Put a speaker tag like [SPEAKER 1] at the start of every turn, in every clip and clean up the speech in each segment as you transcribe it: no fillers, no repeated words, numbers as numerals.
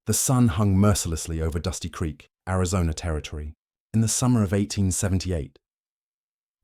[SPEAKER 1] The sun hung mercilessly over Dusty Creek, Arizona Territory, in the summer of 1878.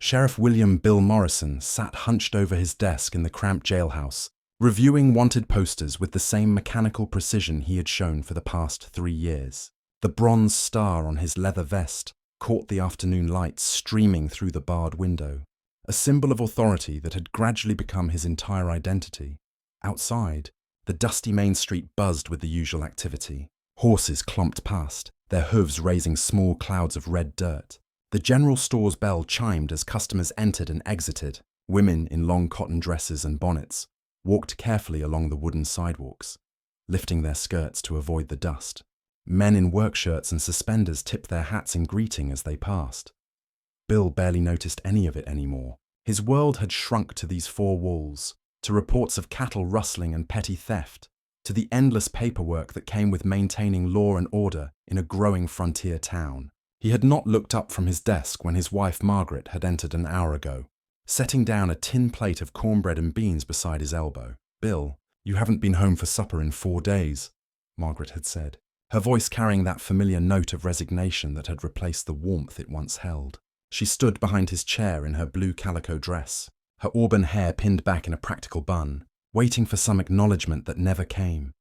[SPEAKER 1] Sheriff William "Bill" Morrison sat hunched over his desk in the cramped jailhouse, reviewing wanted posters with the same mechanical precision he had shown for the past 3 years. The bronze star on his leather vest caught the afternoon light streaming through the barred window, a symbol of authority that had gradually become his entire identity. Outside, the dusty main street buzzed with the usual activity. Horses clomped past, their hooves raising small clouds of red dirt. The general store's bell chimed as customers entered and exited. Women in long cotton dresses and bonnets walked carefully along the wooden sidewalks, lifting their skirts to avoid the dust. Men in work shirts and suspenders tipped their hats in greeting as they passed. Bill barely noticed any of it anymore. His world had shrunk to these 4 walls, to reports of cattle rustling and petty theft, to the endless paperwork that came with maintaining law and order in a growing frontier town. He had not looked up from his desk when his wife Margaret had entered an hour ago, setting down a tin plate of cornbread and beans beside his elbow. "Bill, you haven't been home for supper in 4 days," Margaret had said, her voice carrying that familiar note of resignation that had replaced the warmth it once held. She stood behind his chair in her blue calico dress, her auburn hair pinned back in a practical bun, waiting for some acknowledgement that never came.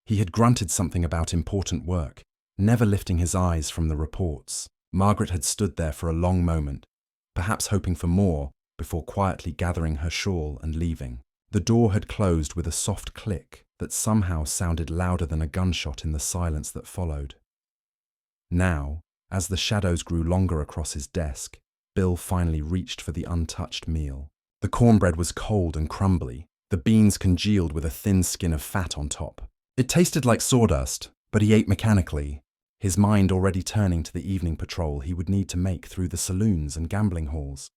[SPEAKER 1] He had grunted something about important work, never lifting his eyes from the reports. Margaret had stood there for a long moment, perhaps hoping for more, before quietly gathering her shawl and leaving. The door had closed with a soft click that somehow sounded louder than a gunshot in the silence that followed. Now, as the shadows grew longer across his desk, Bill finally reached for the untouched meal. The cornbread was cold and crumbly, the beans congealed with a thin skin of fat on top. It tasted like sawdust, but he ate mechanically, his mind already turning to the evening patrol he would need to make through the saloons and gambling halls.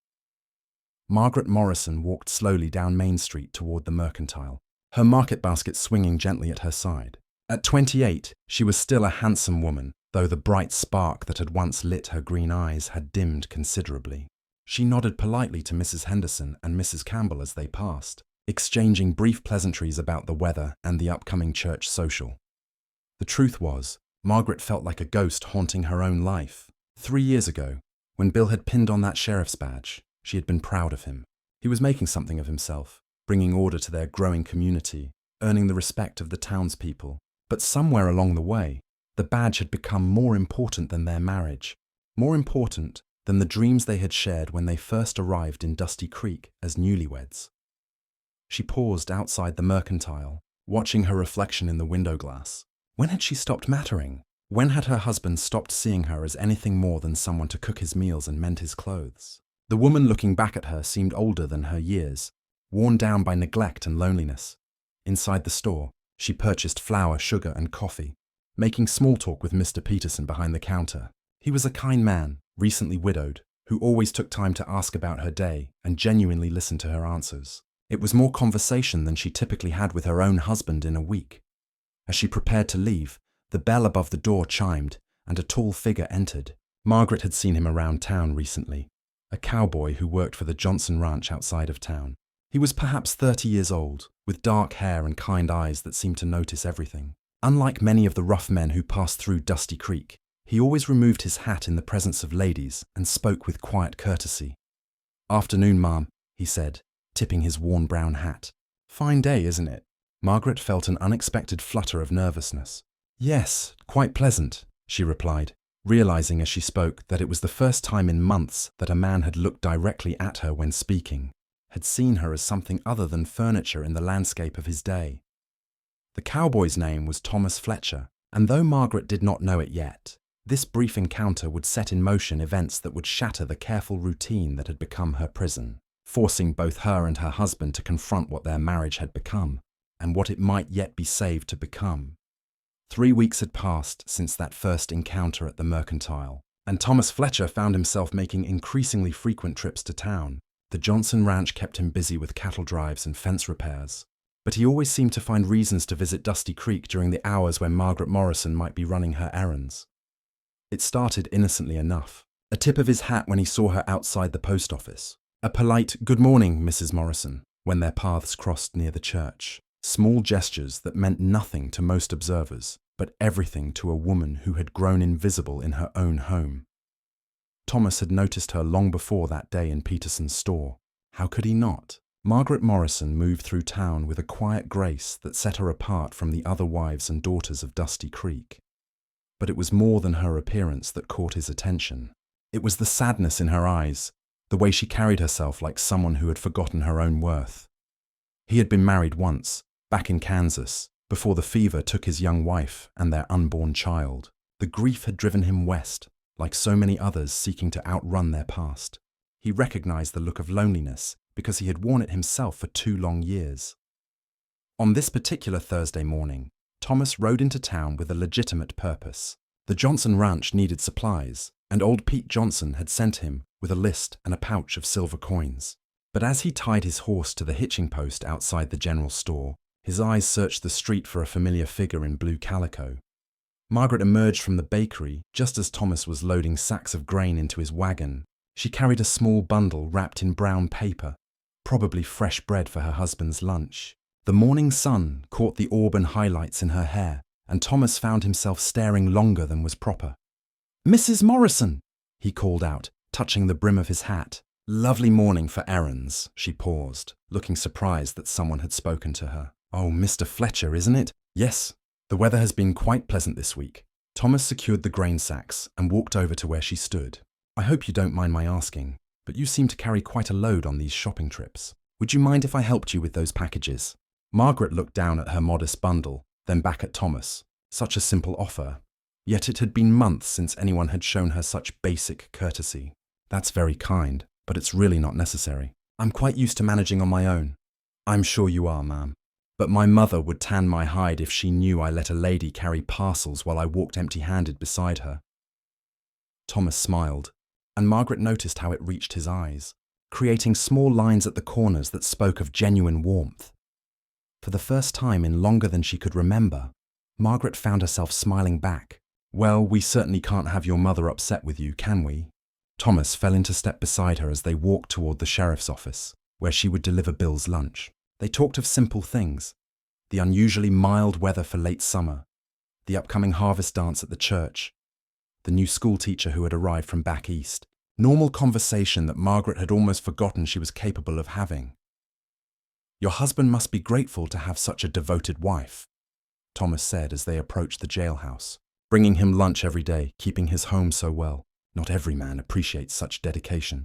[SPEAKER 1] Margaret Morrison walked slowly down Main Street toward the Mercantile, her market basket swinging gently at her side. At 28, she was still a handsome woman, though the bright spark that had once lit her green eyes had dimmed considerably. She nodded politely to Mrs. Henderson and Mrs. Campbell as they passed, exchanging brief pleasantries about the weather and the upcoming church social. The truth was, Margaret felt like a ghost haunting her own life. 3 years ago, when Bill had pinned on that sheriff's badge, she had been proud of him. He was making something of himself, bringing order to their growing community, earning the respect of the townspeople. But somewhere along the way, the badge had become more important than their marriage, more important than the dreams they had shared when they first arrived in Dusty Creek as newlyweds. She paused outside the Mercantile, watching her reflection in the window glass. When had she stopped mattering? When had her husband stopped seeing her as anything more than someone to cook his meals and mend his clothes? The woman looking back at her seemed older than her years, worn down by neglect and loneliness. Inside the store, she purchased flour, sugar, and coffee, making small talk with Mr. Peterson behind the counter. He was a kind man, recently widowed, who always took time to ask about her day and genuinely listened to her answers. It was more conversation than she typically had with her own husband in a week. As she prepared to leave, the bell above the door chimed, and a tall figure entered. Margaret had seen him around town recently, a cowboy who worked for the Johnson Ranch outside of town. He was perhaps 30 years old, with dark hair and kind eyes that seemed to notice everything. Unlike many of the rough men who passed through Dusty Creek, he always removed his hat in the presence of ladies and spoke with quiet courtesy. "Afternoon, ma'am," he said, tipping his worn brown hat. "Fine day, isn't it?" Margaret felt an unexpected flutter of nervousness. "Yes, quite pleasant," she replied, realizing as she spoke that it was the first time in months that a man had looked directly at her when speaking, had seen her as something other than furniture in the landscape of his day. The cowboy's name was Thomas Fletcher, and though Margaret did not know it yet, this brief encounter would set in motion events that would shatter the careful routine that had become her prison, forcing both her and her husband to confront what their marriage had become, and what it might yet be saved to become. 3 weeks had passed since that first encounter at the Mercantile, and Thomas Fletcher found himself making increasingly frequent trips to town. The Johnson Ranch kept him busy with cattle drives and fence repairs, but he always seemed to find reasons to visit Dusty Creek during the hours when Margaret Morrison might be running her errands. It started innocently enough. A tip of his hat when he saw her outside the post office. A polite "Good morning, Mrs. Morrison," when their paths crossed near the church. Small gestures that meant nothing to most observers, but everything to a woman who had grown invisible in her own home. Thomas had noticed her long before that day in Peterson's store. How could he not? Margaret Morrison moved through town with a quiet grace that set her apart from the other wives and daughters of Dusty Creek. But it was more than her appearance that caught his attention. It was the sadness in her eyes, the way she carried herself like someone who had forgotten her own worth. He had been married once, back in Kansas, before the fever took his young wife and their unborn child. The grief had driven him west, like so many others seeking to outrun their past. He recognized the look of loneliness because he had worn it himself for 2 long years. On this particular Thursday morning, Thomas rode into town with a legitimate purpose. The Johnson Ranch needed supplies, and old Pete Johnson had sent him with a list and a pouch of silver coins. But as he tied his horse to the hitching post outside the general store, his eyes searched the street for a familiar figure in blue calico. Margaret emerged from the bakery just as Thomas was loading sacks of grain into his wagon. She carried a small bundle wrapped in brown paper, probably fresh bread for her husband's lunch. The morning sun caught the auburn highlights in her hair, and Thomas found himself staring longer than was proper. "Mrs. Morrison!" he called out, touching the brim of his hat. "Lovely morning for errands," she paused, looking surprised that someone had spoken to her. "Oh, Mr. Fletcher, isn't it?" "Yes. The weather has been quite pleasant this week." Thomas secured the grain sacks and walked over to where she stood. "I hope you don't mind my asking, but you seem to carry quite a load on these shopping trips. Would you mind if I helped you with those packages?" Margaret looked down at her modest bundle, then back at Thomas. Such a simple offer. Yet it had been months since anyone had shown her such basic courtesy. "That's very kind, but it's really not necessary. I'm quite used to managing on my own." "I'm sure you are, ma'am. But my mother would tan my hide if she knew I let a lady carry parcels while I walked empty-handed beside her." Thomas smiled, and Margaret noticed how it reached his eyes, creating small lines at the corners that spoke of genuine warmth. For the first time in longer than she could remember, Margaret found herself smiling back. "Well, we certainly can't have your mother upset with you, can we?" Thomas fell into step beside her as they walked toward the sheriff's office, where she would deliver Bill's lunch. They talked of simple things: the unusually mild weather for late summer, the upcoming harvest dance at the church, the new school teacher who had arrived from back east. Normal conversation that Margaret had almost forgotten she was capable of having. "Your husband must be grateful to have such a devoted wife," Thomas said as they approached the jailhouse, "bringing him lunch every day, keeping his home so well. Not every man appreciates such dedication."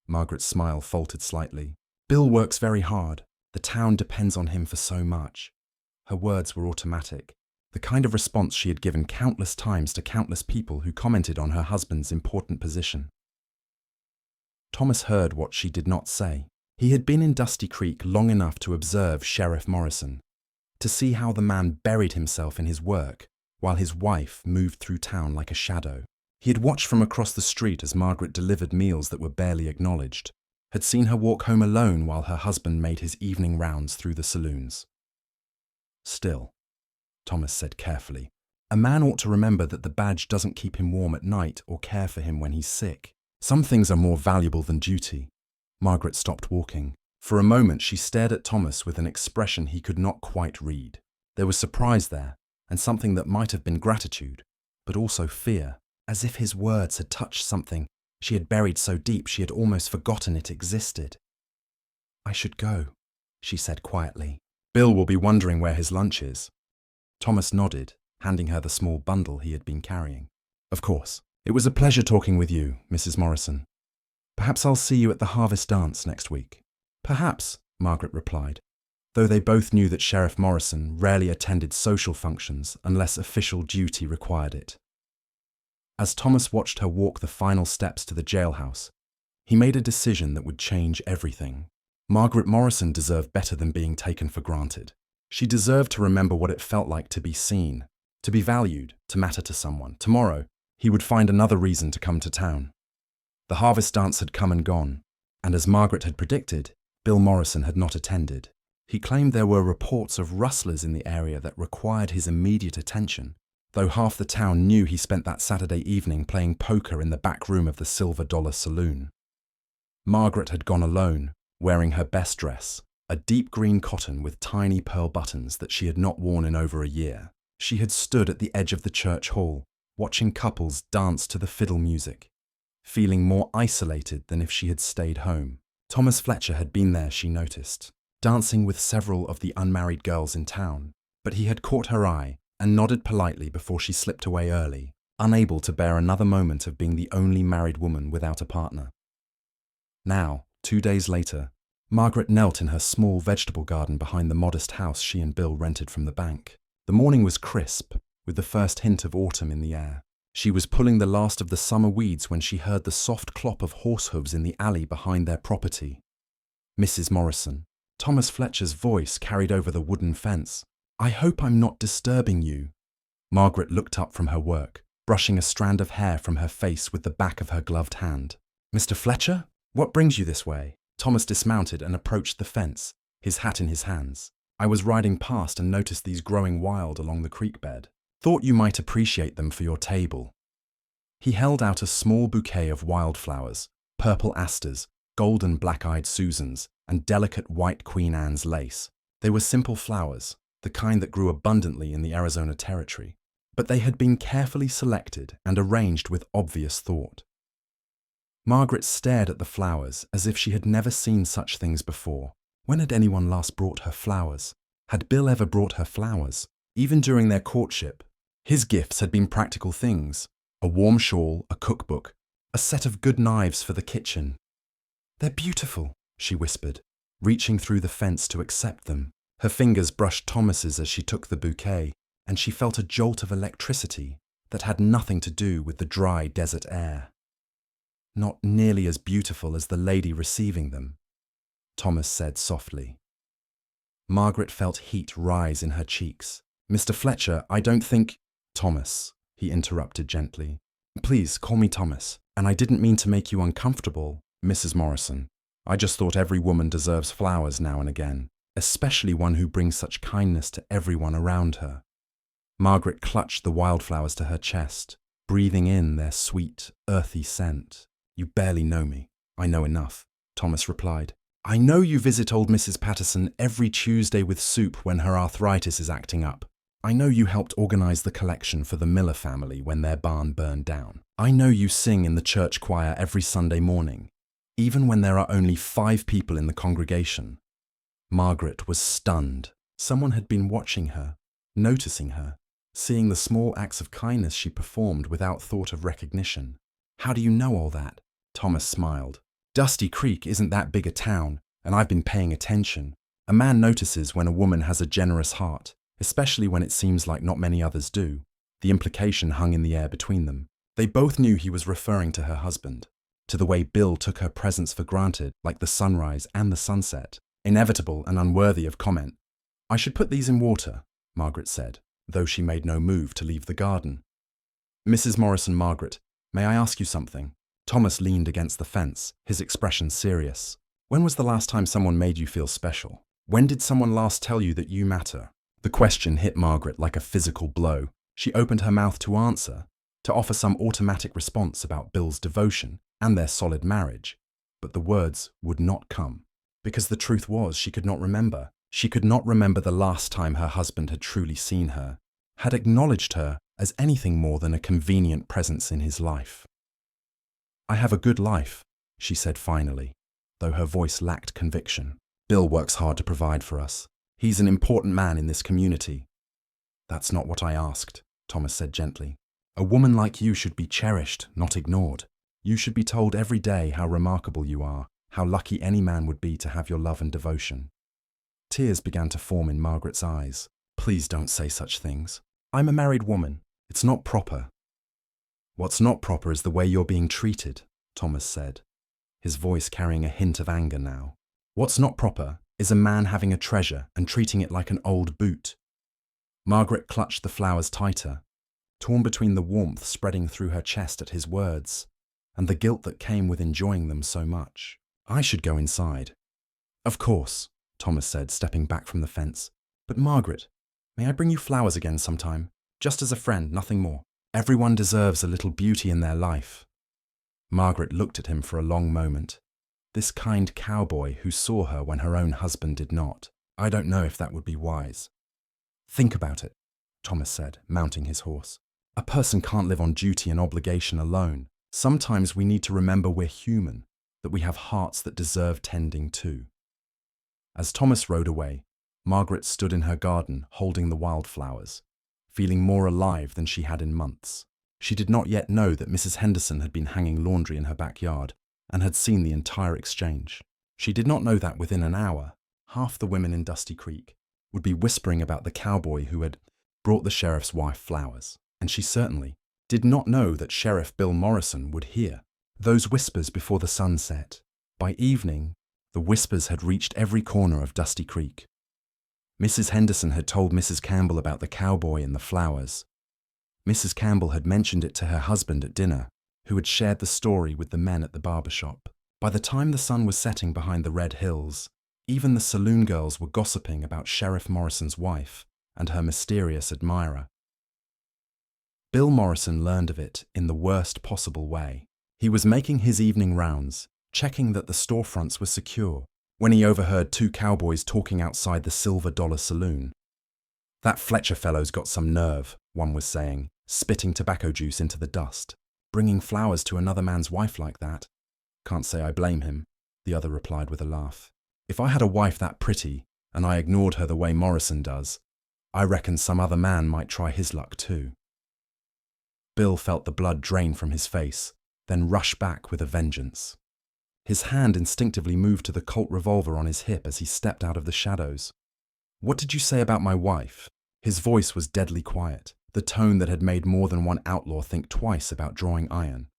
[SPEAKER 1] Margaret's smile faltered slightly. "Bill works very hard. The town depends on him for so much." Her words were automatic, the kind of response she had given countless times to countless people who commented on her husband's important position. Thomas heard what she did not say. He had been in Dusty Creek long enough to observe Sheriff Morrison, to see how the man buried himself in his work while his wife moved through town like a shadow. He had watched from across the street as Margaret delivered meals that were barely acknowledged, had seen her walk home alone while her husband made his evening rounds through the saloons. "Still," Thomas said carefully, "a man ought to remember that the badge doesn't keep him warm at night or care for him when he's sick. Some things are more valuable than duty." Margaret stopped walking. For a moment she stared at Thomas with an expression he could not quite read. There was surprise there, and something that might have been gratitude, but also fear, as if his words had touched something she had buried so deep she had almost forgotten it existed. "I should go," she said quietly. "Bill will be wondering where his lunch is." Thomas nodded, handing her the small bundle he had been carrying. "Of course. It was a pleasure talking with you, Mrs. Morrison. Perhaps I'll see you at the harvest dance next week." "Perhaps," Margaret replied, though they both knew that Sheriff Morrison rarely attended social functions unless official duty required it. As Thomas watched her walk the final steps to the jailhouse, he made a decision that would change everything. Margaret Morrison deserved better than being taken for granted. She deserved to remember what it felt like to be seen, to be valued, to matter to someone. Tomorrow, he would find another reason to come to town. The harvest dance had come and gone, and as Margaret had predicted, Bill Morrison had not attended. He claimed there were reports of rustlers in the area that required his immediate attention, though half the town knew he spent that Saturday evening playing poker in the back room of the Silver Dollar Saloon. Margaret had gone alone, wearing her best dress, a deep green cotton with tiny pearl buttons that she had not worn in over a year. She had stood at the edge of the church hall, watching couples dance to the fiddle music, feeling more isolated than if she had stayed home. Thomas Fletcher had been there, she noticed, dancing with several of the unmarried girls in town, but he had caught her eye and nodded politely before she slipped away early, unable to bear another moment of being the only married woman without a partner. Now, 2 days later, Margaret knelt in her small vegetable garden behind the modest house she and Bill rented from the bank. The morning was crisp, with the first hint of autumn in the air. She was pulling the last of the summer weeds when she heard the soft clop of horse hooves in the alley behind their property. Mrs. Morrison. Thomas Fletcher's voice carried over the wooden fence. "I hope I'm not disturbing you." Margaret looked up from her work, brushing a strand of hair from her face with the back of her gloved hand. "Mr. Fletcher? What brings you this way?" Thomas dismounted and approached the fence, his hat in his hands. "I was riding past and noticed these growing wild along the creek bed. Thought you might appreciate them for your table." He held out a small bouquet of wildflowers, purple asters, golden black-eyed Susans, and delicate white Queen Anne's lace. They were simple flowers, the kind that grew abundantly in the Arizona territory, but they had been carefully selected and arranged with obvious thought. Margaret stared at the flowers as if she had never seen such things before. When had anyone last brought her flowers? Had Bill ever brought her flowers? Even during their courtship, his gifts had been practical things: a warm shawl, a cookbook, a set of good knives for the kitchen. "They're beautiful," she whispered, reaching through the fence to accept them. Her fingers brushed Thomas's as she took the bouquet, and she felt a jolt of electricity that had nothing to do with the dry desert air. "Not nearly as beautiful as the lady receiving them," Thomas said softly. Margaret felt heat rise in her cheeks. "Mr. Fletcher, I don't think—" "Thomas," he interrupted gently. "Please call me Thomas, and I didn't mean to make you uncomfortable, Mrs. Morrison. I just thought every woman deserves flowers now and again, especially one who brings such kindness to everyone around her." Margaret clutched the wildflowers to her chest, breathing in their sweet, earthy scent. "You barely know me. I know enough," Thomas replied. "I know you visit old Mrs. Patterson every Tuesday with soup when her arthritis is acting up. I know you helped organize the collection for the Miller family when their barn burned down. I know you sing in the church choir every Sunday morning, even when there are only 5 people in the congregation." Margaret was stunned. Someone had been watching her, noticing her, seeing the small acts of kindness she performed without thought of recognition. "How do you know all that?" Thomas smiled. "Dusty Creek isn't that big a town, and I've been paying attention. A man notices when a woman has a generous heart, especially when it seems like not many others do." The implication hung in the air between them. They both knew he was referring to her husband, to the way Bill took her presence for granted, like the sunrise and the sunset, inevitable and unworthy of comment. "I should put these in water," Margaret said, though she made no move to leave the garden. "Mrs. Morrison, Margaret, may I ask you something?" Thomas leaned against the fence, his expression serious. "When was the last time someone made you feel special? When did someone last tell you that you matter?" The question hit Margaret like a physical blow. She opened her mouth to answer, to offer some automatic response about Bill's devotion and their solid marriage, but the words would not come. Because the truth was, she could not remember. She could not remember the last time her husband had truly seen her, had acknowledged her as anything more than a convenient presence in his life. "I have a good life," she said finally, though her voice lacked conviction. "Bill works hard to provide for us. He's an important man in this community." "That's not what I asked," Thomas said gently. "A woman like you should be cherished, not ignored. You should be told every day how remarkable you are, how lucky any man would be to have your love and devotion." Tears began to form in Margaret's eyes. "Please don't say such things. I'm a married woman. It's not proper." "What's not proper is the way you're being treated," Thomas said, his voice carrying a hint of anger now. "What's not proper is a man having a treasure and treating it like an old boot." Margaret clutched the flowers tighter, torn between the warmth spreading through her chest at his words and the guilt that came with enjoying them so much. "I should go inside." "Of course," Thomas said, stepping back from the fence. "But Margaret, may I bring you flowers again sometime? Just as a friend, nothing more. Everyone deserves a little beauty in their life." Margaret looked at him for a long moment. This kind cowboy who saw her when her own husband did not. "I don't know if that would be wise." "Think about it." Thomas said, mounting his horse. A person can't live on duty and obligation alone. Sometimes we need to remember we're human, that we have hearts that deserve tending too. As Thomas rode away, Margaret stood in her garden holding the wildflowers, feeling more alive than she had in months. She did not yet know that Mrs. Henderson had been hanging laundry in her backyard and had seen the entire exchange. She did not know that within an hour, half the women in Dusty Creek would be whispering about the cowboy who had brought the sheriff's wife flowers, and she certainly did not know that Sheriff Bill Morrison would hear those whispers before the sun set. By evening, the whispers had reached every corner of Dusty Creek. Mrs. Henderson had told Mrs. Campbell about the cowboy and the flowers. Mrs. Campbell had mentioned it to her husband at dinner, who had shared the story with the men at the barber shop. By the time the sun was setting behind the red hills, even the saloon girls were gossiping about Sheriff Morrison's wife and her mysterious admirer. Bill Morrison learned of it in the worst possible way. He was making his evening rounds, checking that the storefronts were secure, when he overheard two cowboys talking outside the Silver Dollar Saloon. "That Fletcher fellow's got some nerve," one was saying, spitting tobacco juice into the dust. "Bringing flowers to another man's wife like that." "Can't say I blame him," the other replied with a laugh. "If I had a wife that pretty, and I ignored her the way Morrison does, I reckon some other man might try his luck too." Bill felt the blood drain from his face, then rush back with a vengeance. His hand instinctively moved to the Colt revolver on his hip as he stepped out of the shadows. "What did you say about my wife?" His voice was deadly quiet, the tone that had made more than one outlaw think twice about drawing iron.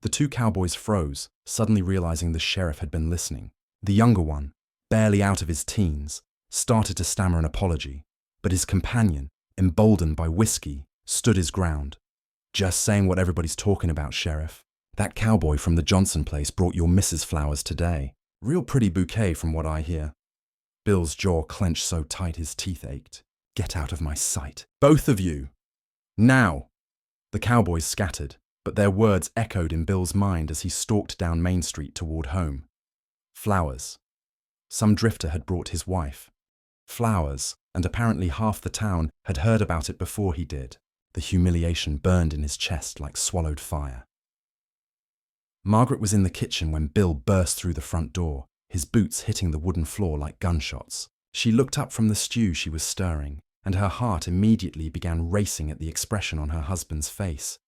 [SPEAKER 1] The two cowboys froze, suddenly realizing the sheriff had been listening. The younger one, barely out of his teens, started to stammer an apology, but his companion, emboldened by whiskey, stood his ground. "Just saying what everybody's talking about, Sheriff. That cowboy from the Johnson place brought your missus flowers today. Real pretty bouquet from what I hear." Bill's jaw clenched so tight his teeth ached. "Get out of my sight. Both of you. Now!" The cowboys scattered, but their words echoed in Bill's mind as he stalked down Main Street toward home. Flowers. Some drifter had brought his wife. Flowers, and apparently half the town had heard about it before he did. The humiliation burned in his chest like swallowed fire. Margaret was in the kitchen when Bill burst through the front door, his boots hitting the wooden floor like gunshots. She looked up from the stew she was stirring, and her heart immediately began racing at the expression on her husband's face.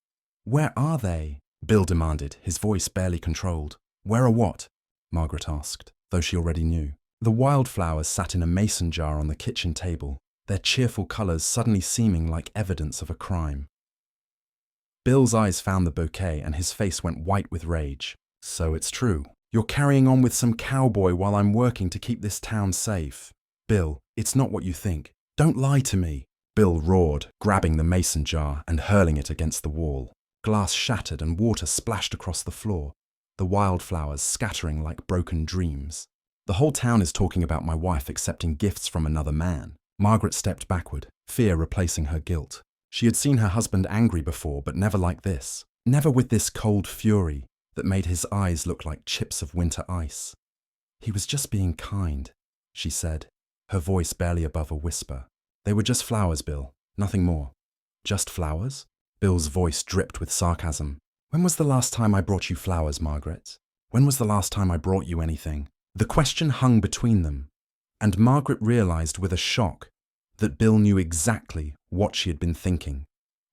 [SPEAKER 1] "Where are they?" Bill demanded, his voice barely controlled. "Where are what?" Margaret asked, though she already knew. The wildflowers sat in a mason jar on the kitchen table, their cheerful colours suddenly seeming like evidence of a crime. Bill's eyes found the bouquet and his face went white with rage. "So it's true. You're carrying on with some cowboy while I'm working to keep this town safe. Bill, it's not what you think. Don't lie to me." Bill roared, grabbing the mason jar and hurling it against the wall. Glass shattered and water splashed across the floor, the wildflowers scattering like broken dreams. "The whole town is talking about my wife accepting gifts from another man." Margaret stepped backward, fear replacing her guilt. She had seen her husband angry before, but never like this. Never with this cold fury that made his eyes look like chips of winter ice. "He was just being kind," she said, her voice barely above a whisper. "They were just flowers, Bill, nothing more." "Just flowers?" Bill's voice dripped with sarcasm. "When was the last time I brought you flowers, Margaret? When was the last time I brought you anything?" The question hung between them, and Margaret realized with a shock that Bill knew exactly what she had been thinking,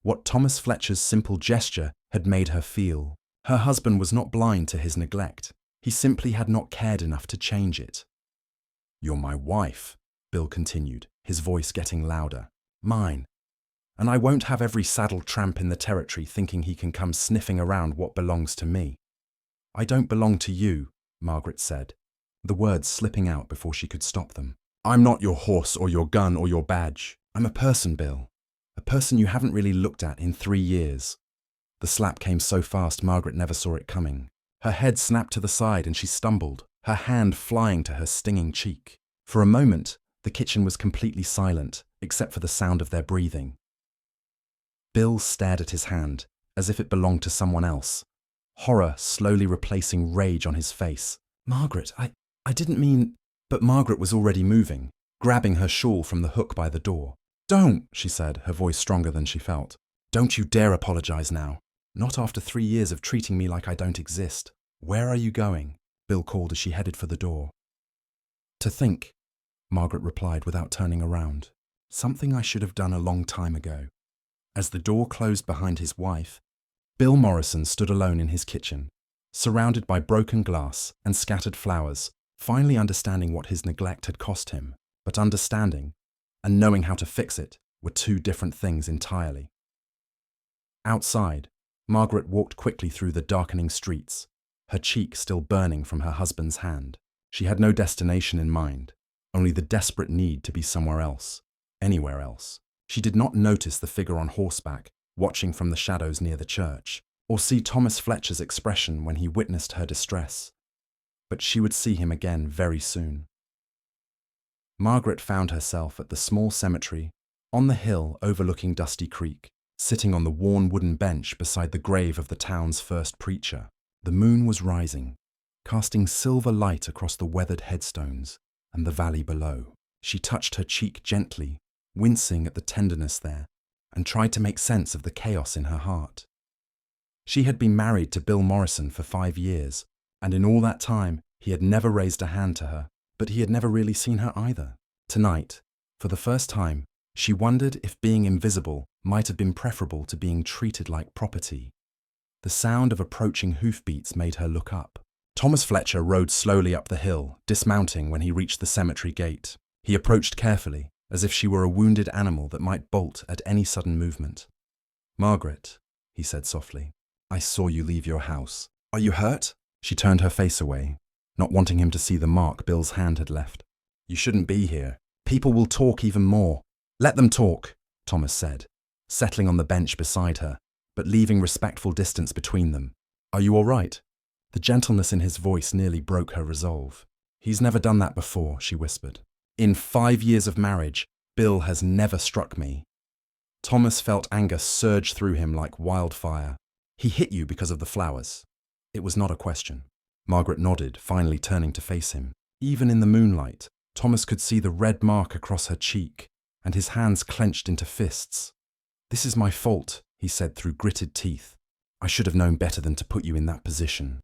[SPEAKER 1] what Thomas Fletcher's simple gesture had made her feel. Her husband was not blind to his neglect. He simply had not cared enough to change it. "You're my wife," Bill continued, his voice getting louder. "Mine. And I won't have every saddled tramp in the territory thinking he can come sniffing around what belongs to me." "I don't belong to you," Margaret said, the words slipping out before she could stop them. "I'm not your horse or your gun or your badge. I'm a person, Bill. A person you haven't really looked at in 3 years." The slap came so fast Margaret never saw it coming. Her head snapped to the side and she stumbled, her hand flying to her stinging cheek. For a moment, the kitchen was completely silent, except for the sound of their breathing. Bill stared at his hand, as if it belonged to someone else, horror slowly replacing rage on his face. "Margaret, I didn't mean—" But Margaret was already moving, grabbing her shawl from the hook by the door. Don't, she said, her voice stronger than she felt. Don't you dare apologize now. Not after 3 years of treating me like I don't exist. Where are you going? Bill called as she headed for the door. To think, Margaret replied without turning around. Something I should have done a long time ago. As the door closed behind his wife, Bill Morrison stood alone in his kitchen, surrounded by broken glass and scattered flowers, finally understanding what his neglect had cost him. But understanding and knowing how to fix it were two different things entirely. Outside, Margaret walked quickly through the darkening streets, her cheek still burning from her husband's hand. She had no destination in mind, only the desperate need to be somewhere else, anywhere else. She did not notice the figure on horseback, watching from the shadows near the church, or see Thomas Fletcher's expression when he witnessed her distress. But she would see him again very soon. Margaret found herself at the small cemetery, on the hill overlooking Dusty Creek, sitting on the worn wooden bench beside the grave of the town's first preacher. The moon was rising, casting silver light across the weathered headstones and the valley below. She touched her cheek gently, wincing at the tenderness there, and tried to make sense of the chaos in her heart. She had been married to Bill Morrison for 5 years, and in all that time he had never raised a hand to her, but he had never really seen her either. Tonight, for the first time, she wondered if being invisible might have been preferable to being treated like property. The sound of approaching hoofbeats made her look up. Thomas Fletcher rode slowly up the hill, dismounting when he reached the cemetery gate. He approached carefully, as if she were a wounded animal that might bolt at any sudden movement. "Margaret," he said softly, "I saw you leave your house. Are you hurt?" She turned her face away, not wanting him to see the mark Bill's hand had left. "You shouldn't be here. People will talk even more." "Let them talk," Thomas said, settling on the bench beside her, but leaving respectful distance between them. "Are you all right?" The gentleness in his voice nearly broke her resolve. "He's never done that before," she whispered. "In 5 years of marriage, Bill has never struck me." Thomas felt anger surge through him like wildfire. "He hit you because of the flowers." It was not a question. Margaret nodded, finally turning to face him. Even in the moonlight, Thomas could see the red mark across her cheek, and his hands clenched into fists. "This is my fault," he said through gritted teeth. "I should have known better than to put you in that position."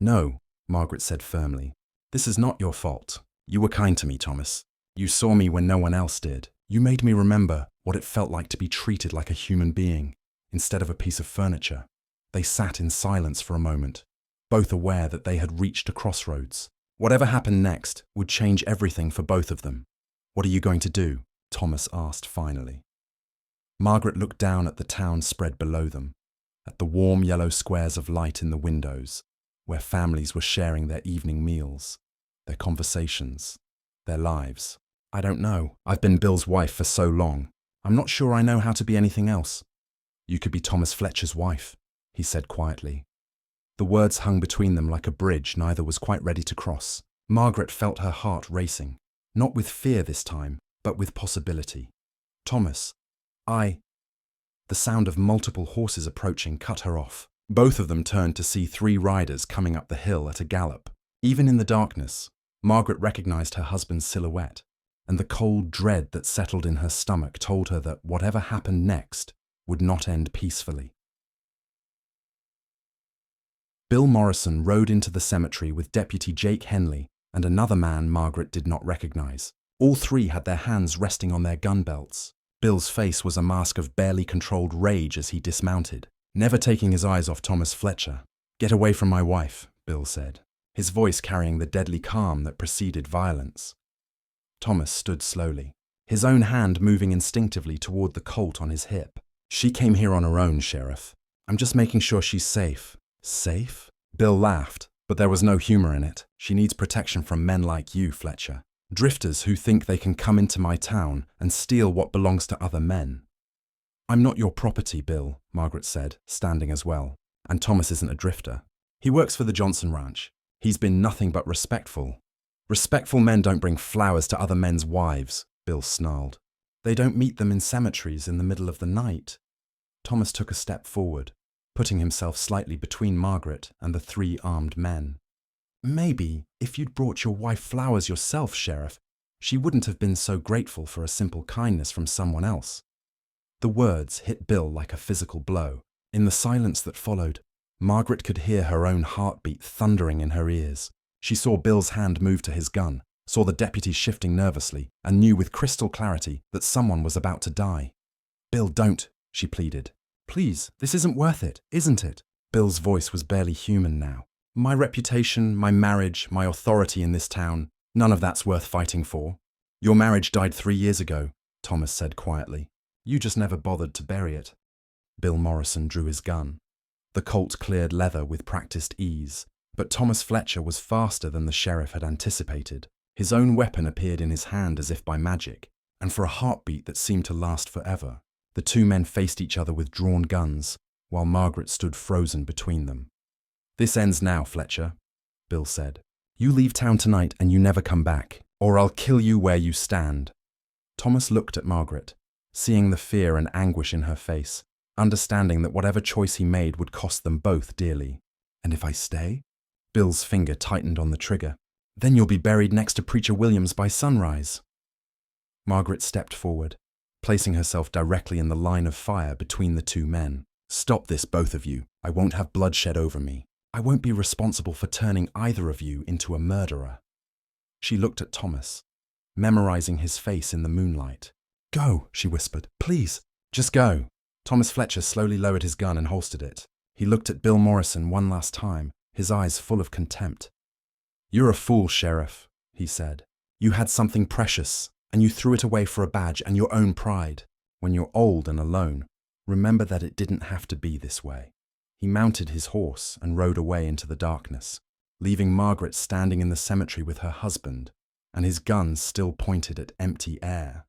[SPEAKER 1] "No," Margaret said firmly. "This is not your fault. You were kind to me, Thomas. You saw me when no one else did. You made me remember what it felt like to be treated like a human being, instead of a piece of furniture." They sat in silence for a moment, both aware that they had reached a crossroads. Whatever happened next would change everything for both of them. "What are you going to do?" Thomas asked finally. Margaret looked down at the town spread below them, at the warm yellow squares of light in the windows, where families were sharing their evening meals, their conversations, their lives. "I don't know. I've been Bill's wife for so long. I'm not sure I know how to be anything else." "You could be Thomas Fletcher's wife," he said quietly. The words hung between them like a bridge neither was quite ready to cross. Margaret felt her heart racing, not with fear this time, but with possibility. "Thomas, The sound of multiple horses approaching cut her off. Both of them turned to see 3 riders coming up the hill at a gallop. Even in the darkness, Margaret recognized her husband's silhouette, and the cold dread that settled in her stomach told her that whatever happened next would not end peacefully. Bill Morrison rode into the cemetery with Deputy Jake Henley and another man Margaret did not recognize. All 3 had their hands resting on their gun belts. Bill's face was a mask of barely controlled rage as he dismounted, never taking his eyes off Thomas Fletcher. "Get away from my wife," Bill said, his voice carrying the deadly calm that preceded violence. Thomas stood slowly, his own hand moving instinctively toward the Colt on his hip. "She came here on her own, Sheriff. I'm just making sure she's safe." "Safe?" Bill laughed, but there was no humor in it. "She needs protection from men like you, Fletcher. Drifters who think they can come into my town and steal what belongs to other men." "I'm not your property, Bill," Margaret said, standing as well. "And Thomas isn't a drifter. He works for the Johnson Ranch. He's been nothing but respectful." "Respectful men don't bring flowers to other men's wives," Bill snarled. "They don't meet them in cemeteries in the middle of the night." Thomas took a step forward, putting himself slightly between Margaret and the 3 armed men. "Maybe if you'd brought your wife flowers yourself, Sheriff, She wouldn't have been so grateful for a simple kindness from someone else. The words hit Bill like a physical blow. In the silence that followed, Margaret could hear her own heartbeat thundering in her ears. She saw Bill's hand move to his gun, saw the deputy shifting nervously, and knew with crystal clarity that someone was about to die. "Bill, don't," she pleaded. "Please, this isn't worth it, isn't it?" Bill's voice was barely human now. "My reputation, my marriage, my authority in this town, none of that's worth fighting for." "Your marriage died 3 years ago," Thomas said quietly. "You just never bothered to bury it." Bill Morrison drew his gun. The Colt cleared leather with practiced ease, but Thomas Fletcher was faster than the sheriff had anticipated. His own weapon appeared in his hand as if by magic, and for a heartbeat that seemed to last forever, the two men faced each other with drawn guns, while Margaret stood frozen between them. "This ends now, Fletcher," Bill said. "You leave town tonight and you never come back, or I'll kill you where you stand." Thomas looked at Margaret, seeing the fear and anguish in her face, understanding that whatever choice he made would cost them both dearly. "And if I stay?" Bill's finger tightened on the trigger. "Then you'll be buried next to Preacher Williams by sunrise." Margaret stepped forward, placing herself directly in the line of fire between the two men. "Stop this, both of you. I won't have bloodshed over me. I won't be responsible for turning either of you into a murderer." She looked at Thomas, memorizing his face in the moonlight. "Go," she whispered. "Please, just go." Thomas Fletcher slowly lowered his gun and holstered it. He looked at Bill Morrison one last time, his eyes full of contempt. "You're a fool, Sheriff," he said. "You had something precious, and you threw it away for a badge and your own pride. When you're old and alone, remember that it didn't have to be this way." He mounted his horse and rode away into the darkness, leaving Margaret standing in the cemetery with her husband, and his gun still pointed at empty air.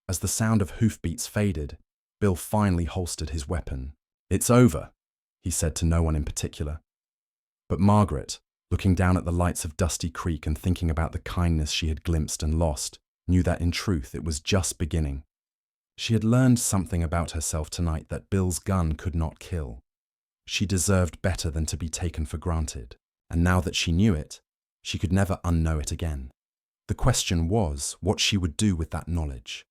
[SPEAKER 1] As the sound of hoofbeats faded, Bill finally holstered his weapon. "It's over," he said to no one in particular. But Margaret, looking down at the lights of Dusty Creek and thinking about the kindness she had glimpsed and lost, knew that in truth it was just beginning. She had learned something about herself tonight that Bill's gun could not kill. She deserved better than to be taken for granted, and now that she knew it, she could never unknow it again. The question was what she would do with that knowledge.